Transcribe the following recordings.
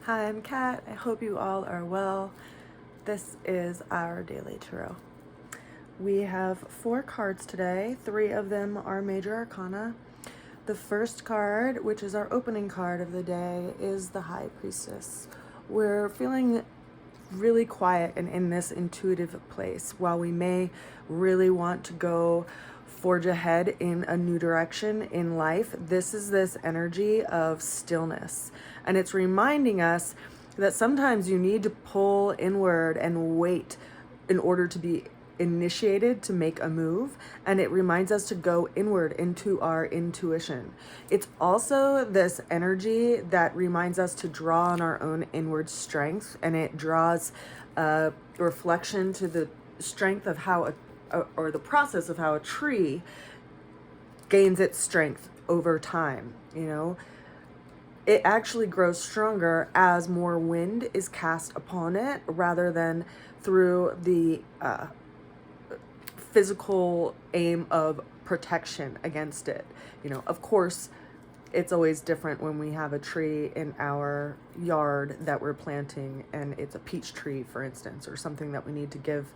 Hi, I'm Kat. I hope you all are well. This is our daily tarot. We have 4 cards today. 3 of them are major arcana. The first card, which is our opening card of the day, is the High Priestess. We're feeling really quiet and in this intuitive place. While we may really want to go forge ahead in a new direction in life, this is this energy of stillness. And it's reminding us that sometimes you need to pull inward and wait in order to be initiated to make a move, and it reminds us to go inward into our intuition. It's also this energy that reminds us to draw on our own inward strength, and it draws a reflection to the strength of how or the process of how a tree gains its strength over time. It actually grows stronger as more wind is cast upon it rather than through the physical aim of protection against it. Of course, it's always different when we have a tree in our yard that we're planting and it's a peach tree, for instance, or something that we need to give,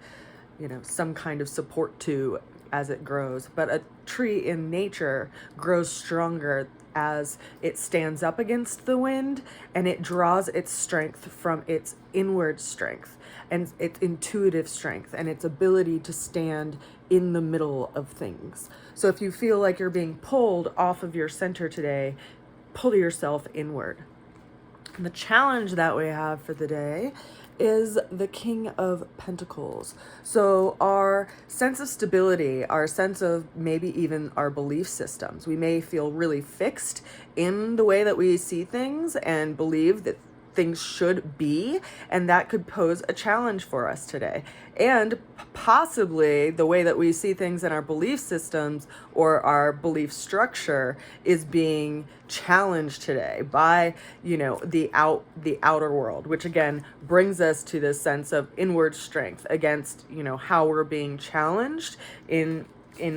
some kind of support to as it grows. But a tree in nature grows stronger as it stands up against the wind, and it draws its strength from its inward strength and its intuitive strength and its ability to stand in the middle of things. So if you feel like you're being pulled off of your center today, pull yourself inward. And the challenge that we have for the day is the King of Pentacles. So our sense of stability, our sense of maybe even our belief systems, we may feel really fixed in the way that we see things and believe that things should be, and that could pose a challenge for us today. And possibly the way that we see things in our belief systems or our belief structure is being challenged today by, the outer world, which again brings us to this sense of inward strength against, how we're being challenged in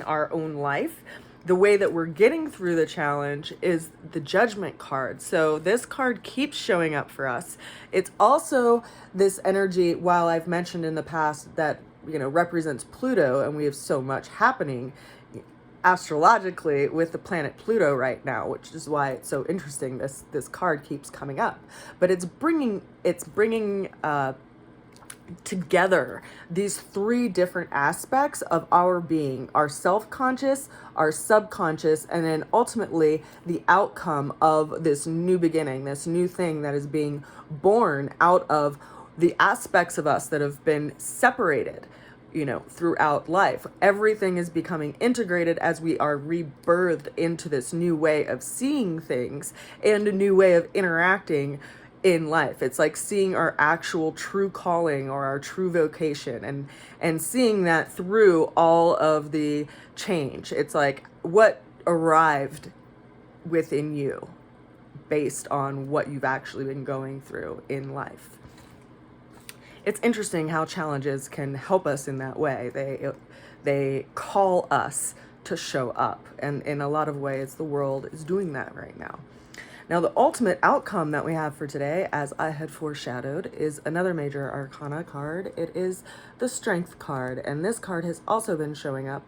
our own life. The way that we're getting through the challenge is the Judgment card. So this card keeps showing up for us. It's also this energy, while I've mentioned in the past that, represents Pluto, and we have so much happening astrologically with the planet Pluto right now, which is why it's so interesting this card keeps coming up. But it's bringing together these 3 different aspects of our being: our self-conscious, our subconscious, and then ultimately the outcome of this new beginning, this new thing that is being born out of the aspects of us that have been separated throughout life. Everything is becoming integrated as we are rebirthed into this new way of seeing things and a new way of interacting in life. It's like seeing our actual true calling or our true vocation and seeing that through all of the change. It's like what arrived within you based on what you've actually been going through in life. It's interesting how challenges can help us in that way. They call us to show up, and in a lot of ways the world is doing that right now. Now, the ultimate outcome that we have for today, as I had foreshadowed, is another major arcana card. It is the Strength card, and this card has also been showing up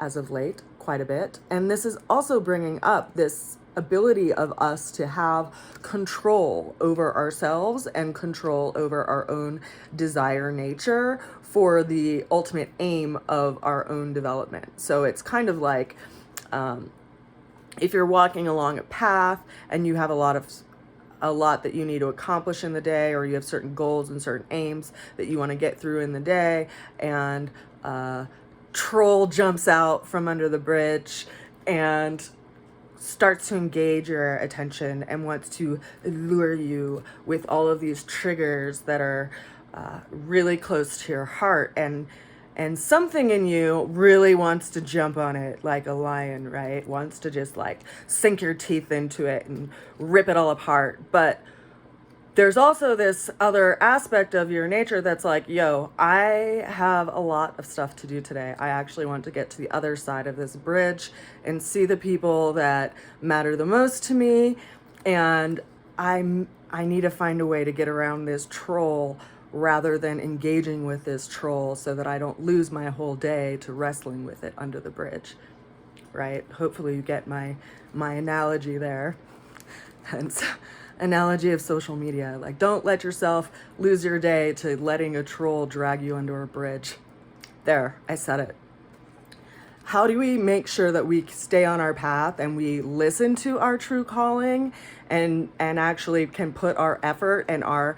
as of late quite a bit. And this is also bringing up this ability of us to have control over ourselves and control over our own desire nature for the ultimate aim of our own development. So it's kind of like, if you're walking along a path and you have a lot that you need to accomplish in the day, or you have certain goals and certain aims that you want to get through in the day, and troll jumps out from under the bridge and starts to engage your attention and wants to lure you with all of these triggers that are really close to your heart, and something in you really wants to jump on it like a lion, right? Wants to just like sink your teeth into it and rip it all apart. But there's also this other aspect of your nature that's like, yo, I have a lot of stuff to do today. I actually want to get to the other side of this bridge and see the people that matter the most to me. And I need to find a way to get around this troll rather than engaging with this troll so that I don't lose my whole day to wrestling with it under the bridge, right? Hopefully you get my analogy there. Hence, analogy of social media. Like, don't let yourself lose your day to letting a troll drag you under a bridge. There, I said it. How do we make sure that we stay on our path and we listen to our true calling and actually can put our effort and our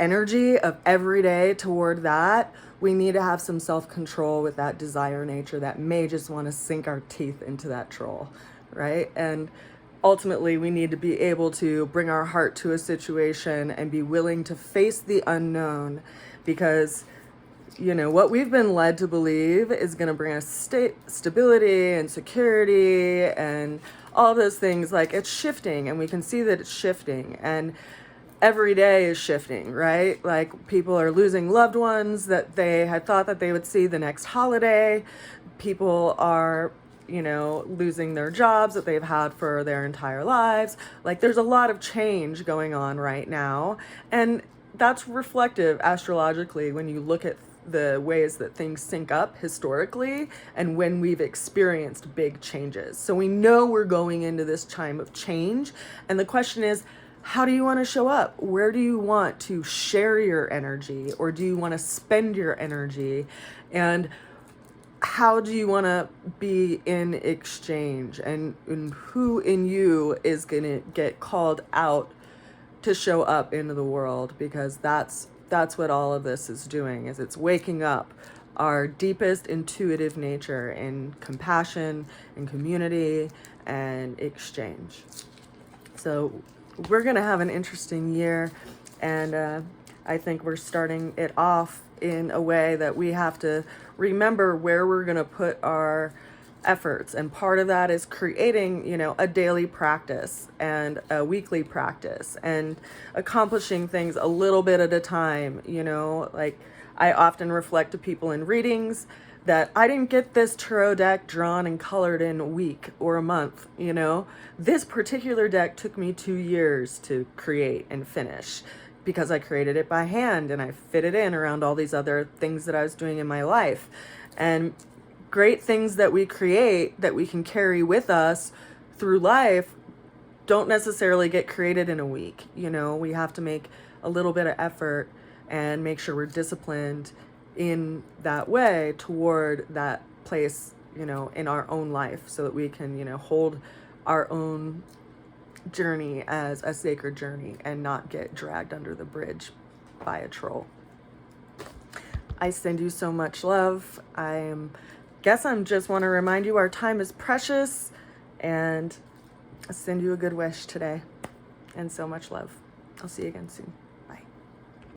energy of every day toward that? We need to have some self-control with that desire nature that may just want to sink our teeth into that troll, right? And ultimately, we need to be able to bring our heart to a situation and be willing to face the unknown, because what we've been led to believe is going to bring us stability and security and all those things. Like, it's shifting, and we can see that it's shifting, and every day is shifting, right? Like, people are losing loved ones that they had thought that they would see the next holiday. People are losing their jobs that they've had for their entire lives. Like, there's a lot of change going on right now, and that's reflective astrologically when you look at the ways that things sync up historically and when we've experienced big changes. So we know we're going into this time of change, and the question is, how do you want to show up? Where do you want to share your energy, or do you want to spend your energy? And how do you want to be in exchange? And who in you is going to get called out to show up into the world? Because that's what all of this is doing, is it's waking up our deepest intuitive nature in compassion and community and exchange. So we're going to have an interesting year, and I think we're starting it off in a way that we have to remember where we're going to put our efforts. And part of that is creating, a daily practice and a weekly practice and accomplishing things a little bit at a time. Like, I often reflect to people in readings that I didn't get this tarot deck drawn and colored in a week or a month. This particular deck took me 2 years to create and finish, because I created it by hand and I fit it in around all these other things that I was doing in my life. And great things that we create that we can carry with us through life don't necessarily get created in a week. We have to make a little bit of effort and make sure we're disciplined in that way toward that place, in our own life, so that we can, hold our own journey as a sacred journey and not get dragged under the bridge by a troll. I send you so much love. I'm just want to remind you our time is precious, and I send you a good wish today and so much love. I'll see you again soon.